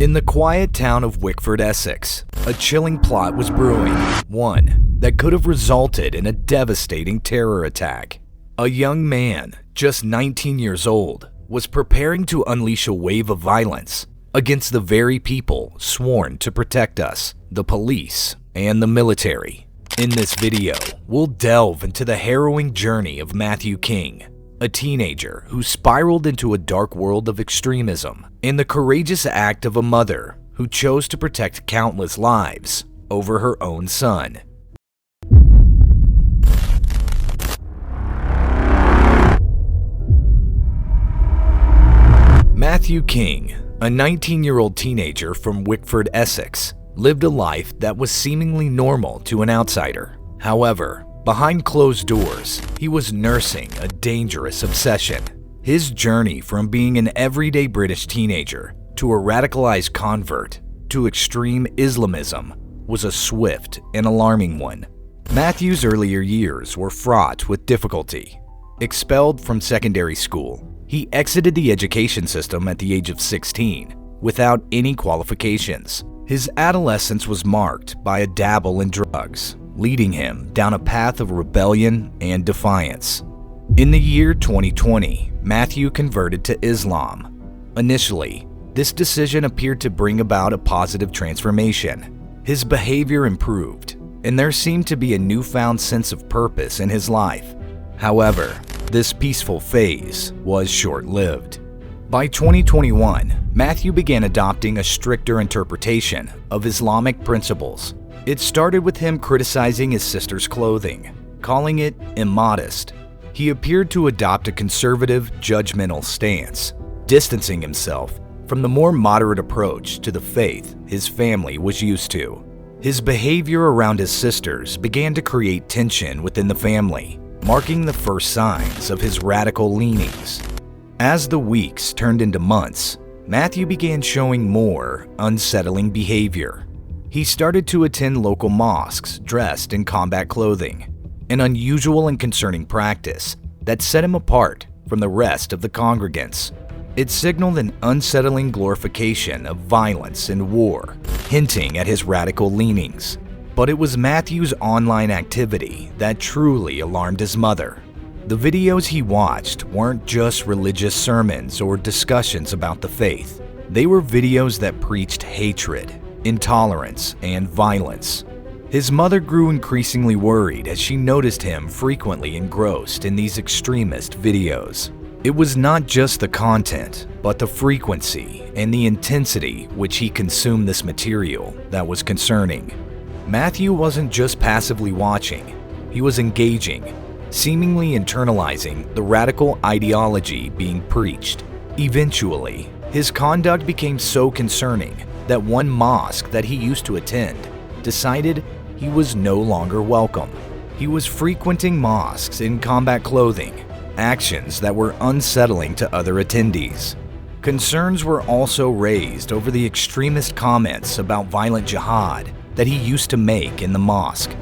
In the quiet town of Wickford, Essex, a chilling plot was brewing, one that could have resulted in a devastating terror attack. A young man, just 19 years old, was preparing to unleash a wave of violence against the very people sworn to protect us, the police and the military. In this video, we'll delve into the harrowing journey of Matthew King, a teenager who spiraled into a dark world of extremism, and the courageous act of a mother who chose to protect countless lives over her own son. Matthew King, a 19-year-old teenager from Wickford, Essex, lived a life that was seemingly normal to an outsider. However, behind closed doors, he was nursing a dangerous obsession. His journey from being an everyday British teenager to a radicalized convert to extreme Islamism was a swift and alarming one. Matthew's earlier years were fraught with difficulty. Expelled from secondary school, he exited the education system at the age of 16 without any qualifications. His adolescence was marked by a dabble in drugs, leading him down a path of rebellion and defiance. In the year 2020, Matthew converted to Islam. Initially, this decision appeared to bring about a positive transformation. His behavior improved, and there seemed to be a newfound sense of purpose in his life. However, this peaceful phase was short-lived. By 2021, Matthew began adopting a stricter interpretation of Islamic principles. It started with him criticizing his sister's clothing, calling it immodest. He appeared to adopt a conservative, judgmental stance, distancing himself from the more moderate approach to the faith his family was used to. His behavior around his sisters began to create tension within the family, marking the first signs of his radical leanings. As the weeks turned into months, Matthew began showing more unsettling behavior. He started to attend local mosques dressed in combat clothing, an unusual and concerning practice that set him apart from the rest of the congregants. It signaled an unsettling glorification of violence and war, hinting at his radical leanings. But it was Matthew's online activity that truly alarmed his mother. The videos he watched weren't just religious sermons or discussions about the faith. They were videos that preached hatred, intolerance, and violence. His mother grew increasingly worried as she noticed him frequently engrossed in these extremist videos. It was not just the content, but the frequency and the intensity which he consumed this material that was concerning. Matthew wasn't just passively watching, he was engaging, seemingly internalizing the radical ideology being preached. Eventually, his conduct became so concerning that one mosque that he used to attend decided he was no longer welcome. He was frequenting mosques in combat clothing, actions that were unsettling to other attendees. Concerns were also raised over the extremist comments about violent jihad that he used to make in the mosque.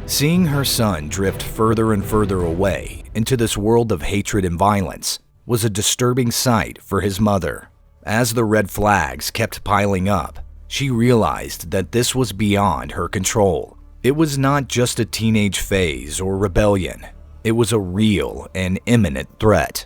Seeing her son drift further and further away into this world of hatred and violence was a disturbing sight for his mother. As the red flags kept piling up, she realized that this was beyond her control. It was not just a teenage phase or rebellion. It was a real and imminent threat.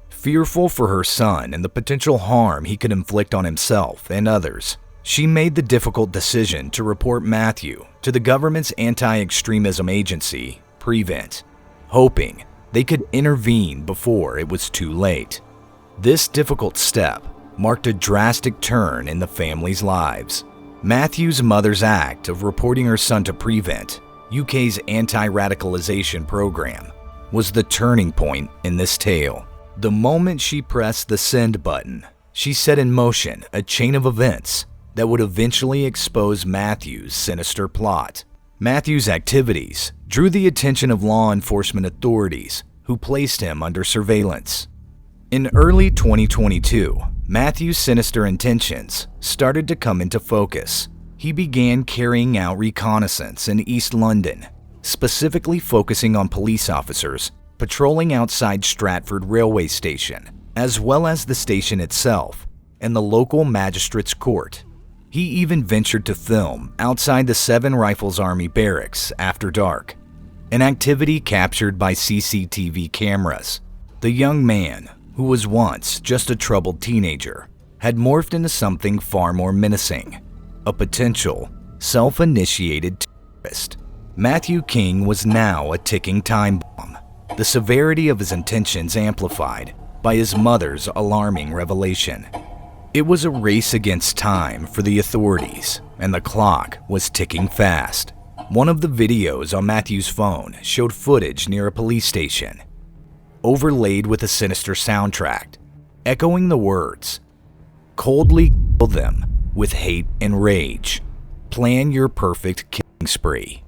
Fearful for her son and the potential harm he could inflict on himself and others, she made the difficult decision to report Matthew to the government's anti-extremism agency, Prevent, hoping they could intervene before it was too late. This difficult step marked a drastic turn in the family's lives. Matthew's mother's act of reporting her son to Prevent, UK's anti-radicalization program, was the turning point in this tale. The moment she pressed the send button, she set in motion a chain of events that would eventually expose Matthew's sinister plot. Matthew's activities drew the attention of law enforcement authorities who placed him under surveillance. In early 2022, Matthew's sinister intentions started to come into focus. He began carrying out reconnaissance in East London, specifically focusing on police officers patrolling outside Stratford railway station, as well as the station itself and the local magistrate's court. He even ventured to film outside the 7 Rifles Army barracks after dark, an activity captured by CCTV cameras. The young man, who was once just a troubled teenager, had morphed into something far more menacing, a potential self-initiated terrorist. Matthew King was now a ticking time bomb, the severity of his intentions amplified by his mother's alarming revelation. It was a race against time for the authorities, and the clock was ticking fast. One of the videos on Matthew's phone showed footage near a police station, overlaid with a sinister soundtrack, echoing the words, "Coldly kill them with hate and rage. Plan your perfect killing spree."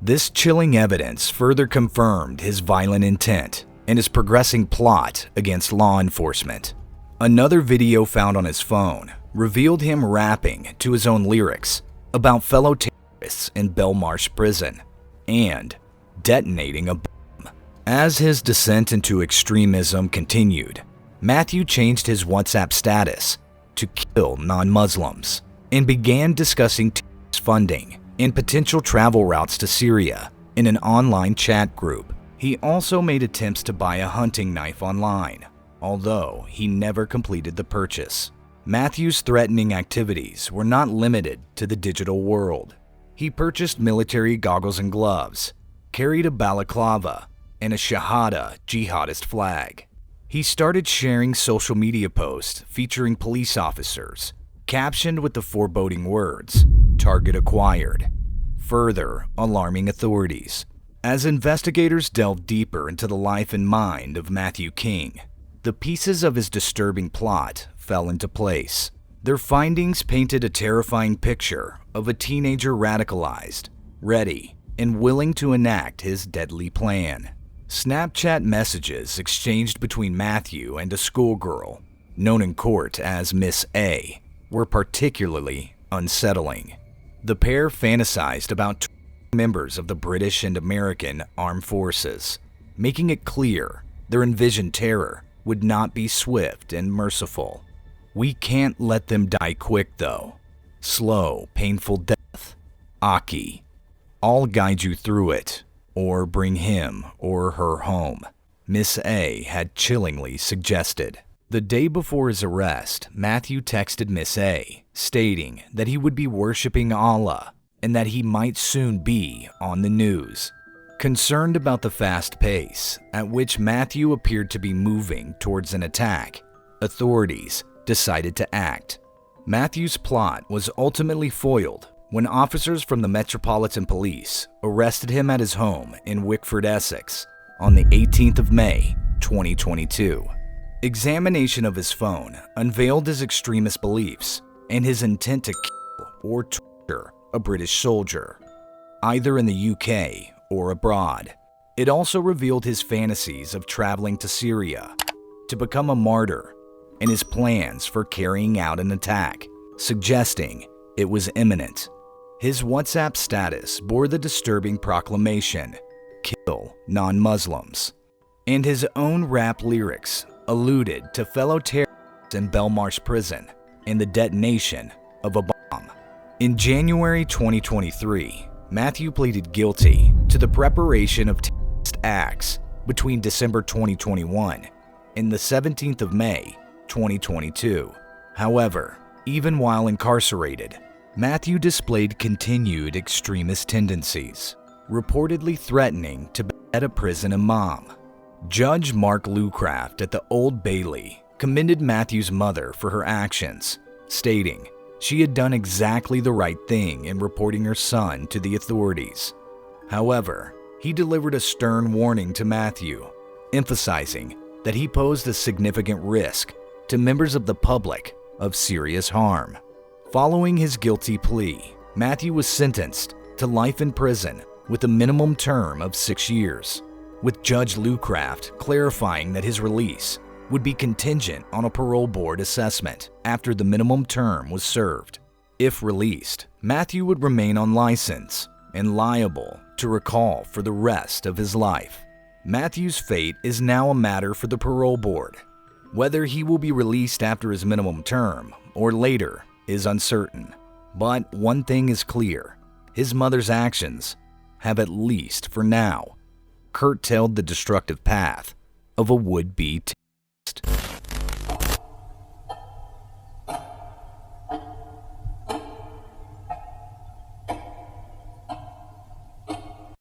This chilling evidence further confirmed his violent intent and his progressing plot against law enforcement. Another video found on his phone revealed him rapping to his own lyrics about fellow terrorists in Belmarsh prison and detonating a bomb. As his descent into extremism continued, Matthew changed his WhatsApp status to "Kill Non-Muslims" and began discussing terrorist funding and potential travel routes to Syria in an online chat group. He also made attempts to buy a hunting knife online, although he never completed the purchase. Matthew's threatening activities were not limited to the digital world. He purchased military goggles and gloves, carried a balaclava, and a Shahada jihadist flag. He started sharing social media posts featuring police officers, captioned with the foreboding words, "Target acquired," further alarming authorities. As investigators delved deeper into the life and mind of Matthew King, the pieces of his disturbing plot fell into place. Their findings painted a terrifying picture of a teenager radicalized, ready, and willing to enact his deadly plan. Snapchat messages exchanged between Matthew and a schoolgirl, known in court as Miss A, were particularly unsettling. The pair fantasized about members of the British and American armed forces, making it clear their envisioned terror would not be swift and merciful. "We can't let them die quick, though. Slow, painful death. Aki. I'll guide you through it, or bring him or her home," Miss A had chillingly suggested. The day before his arrest, Matthew texted Miss A, stating that he would be worshiping Allah and that he might soon be on the news. Concerned about the fast pace at which Matthew appeared to be moving towards an attack, authorities decided to act. Matthew's plot was ultimately foiled when officers from the Metropolitan Police arrested him at his home in Wickford, Essex, on the 18th of May, 2022. Examination of his phone unveiled his extremist beliefs and his intent to kill or torture a British soldier, either in the UK or abroad. It also revealed his fantasies of traveling to Syria to become a martyr and his plans for carrying out an attack, suggesting it was imminent. His WhatsApp status bore the disturbing proclamation, "Kill Non-Muslims," and his own rap lyrics alluded to fellow terrorists in Belmarsh prison and the detonation of a bomb. In January 2023, Matthew pleaded guilty to the preparation of terrorist acts between December 2021 and the 17th of May 2022. However, even while incarcerated, Matthew displayed continued extremist tendencies, reportedly threatening to behead a prison imam. Judge Mark Lucraft at the Old Bailey commended Matthew's mother for her actions, stating she had done exactly the right thing in reporting her son to the authorities. However, he delivered a stern warning to Matthew, emphasizing that he posed a significant risk to members of the public of serious harm. Following his guilty plea, Matthew was sentenced to life in prison with a minimum term of 6 years, with Judge Lucraft clarifying that his release would be contingent on a parole board assessment after the minimum term was served. If released, Matthew would remain on license and liable to recall for the rest of his life. Matthew's fate is now a matter for the parole board. Whether he will be released after his minimum term or later is uncertain. But one thing is clear. His mother's actions have, at least for now, curtailed the destructive path of a would-be